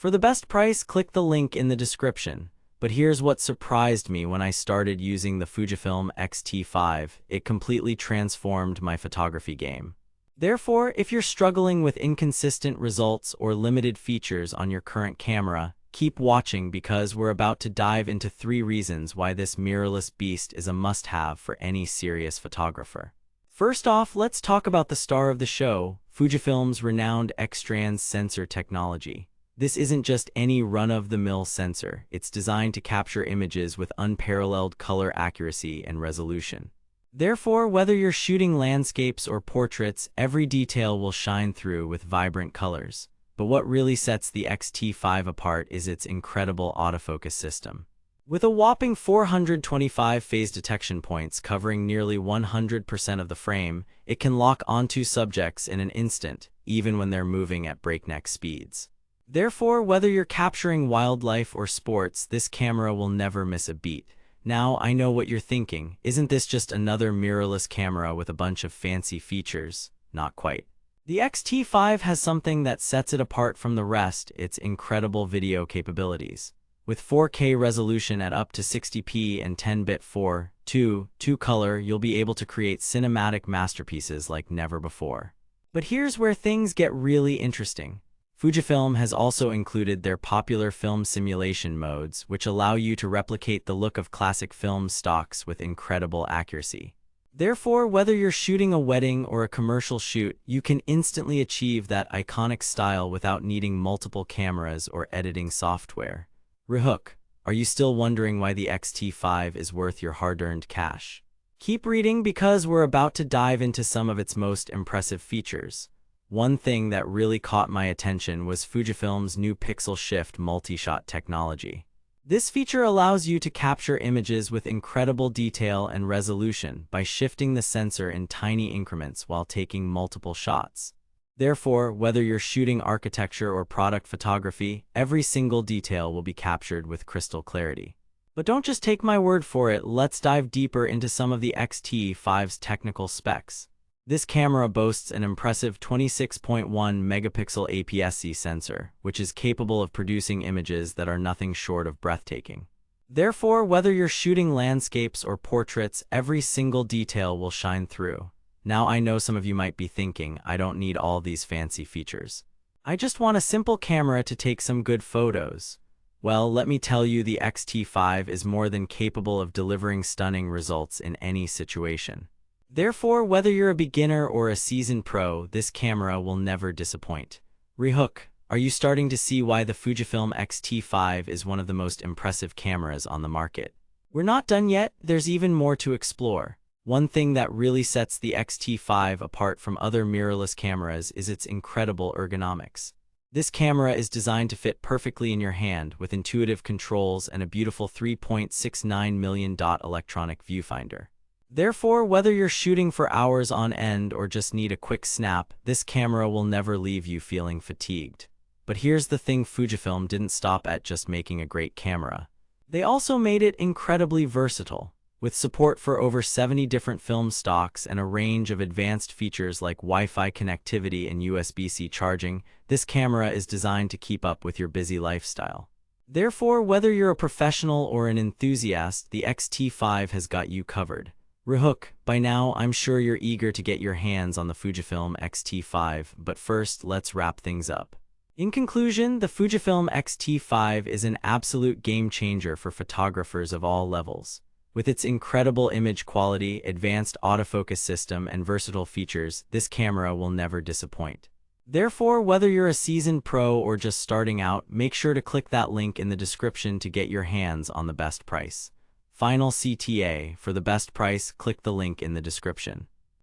For the best price, click the link in the description. But here's what surprised me when I started using the Fujifilm X-T5. It completely transformed my photography game. Therefore, if you're struggling with inconsistent results or limited features on your current camera, keep watching because we're about to dive into 3 reasons why this mirrorless beast is a must-have for any serious photographer. First off, let's talk about the star of the show, Fujifilm's renowned X-Trans sensor technology. This isn't just any run-of-the-mill sensor. It's designed to capture images with unparalleled color accuracy and resolution. Therefore, whether you're shooting landscapes or portraits, every detail will shine through with vibrant colors. But what really sets the X-T5 apart is its incredible autofocus system. With a whopping 425 phase detection points covering nearly 100% of the frame, it can lock onto subjects in an instant, even when they're moving at breakneck speeds. Therefore, whether you're capturing wildlife or sports, this camera will never miss a beat. Now, I know what you're thinking. Isn't this just another mirrorless camera with a bunch of fancy features? Not quite. The X-T5 has something that sets it apart from the rest: its incredible video capabilities. With 4K resolution at up to 60p and 10-bit 4:2 color, you'll be able to create cinematic masterpieces like never before. But here's where things get really interesting. Fujifilm has also included their popular film simulation modes, which allow you to replicate the look of classic film stocks with incredible accuracy. Therefore, whether you're shooting a wedding or a commercial shoot, you can instantly achieve that iconic style without needing multiple cameras or editing software. Rehook, are you still wondering why the X-T5 is worth your hard-earned cash? Keep reading because we're about to dive into some of its most impressive features. One thing that really caught my attention was Fujifilm's new pixel shift multi-shot technology. This feature allows you to capture images with incredible detail and resolution by shifting the sensor in tiny increments while taking multiple shots. Therefore, whether you're shooting architecture or product photography, every single detail will be captured with crystal clarity. But don't just take my word for it, let's dive deeper into some of the X-T5's technical specs. This camera boasts an impressive 26.1 megapixel APS-C sensor, which is capable of producing images that are nothing short of breathtaking. Therefore, whether you're shooting landscapes or portraits, every single detail will shine through. Now, I know some of you might be thinking, I don't need all these fancy features. I just want a simple camera to take some good photos. Well, let me tell you, the X-T5 is more than capable of delivering stunning results in any situation. Therefore, whether you're a beginner or a seasoned pro, this camera will never disappoint. Rehook, are you starting to see why the Fujifilm X-T5 is one of the most impressive cameras on the market? We're not done yet, there's even more to explore. One thing that really sets the X-T5 apart from other mirrorless cameras is its incredible ergonomics. This camera is designed to fit perfectly in your hand with intuitive controls and a beautiful 3.69 million dot electronic viewfinder. Therefore, whether you're shooting for hours on end or just need a quick snap, this camera will never leave you feeling fatigued. But here's the thing: Fujifilm didn't stop at just making a great camera. They also made it incredibly versatile. With support for over 70 different film stocks and a range of advanced features like Wi-Fi connectivity and USB-C charging, this camera is designed to keep up with your busy lifestyle. Therefore, whether you're a professional or an enthusiast, the X-T5 has got you covered. Rehook, by now I'm sure you're eager to get your hands on the Fujifilm X-T5, but first let's wrap things up. In conclusion, the Fujifilm X-T5 is an absolute game changer for photographers of all levels. With its incredible image quality, advanced autofocus system, and versatile features, this camera will never disappoint. Therefore, whether you're a seasoned pro or just starting out, make sure to click that link in the description to get your hands on the best price. Final CTA: for the best price, click the link in the description.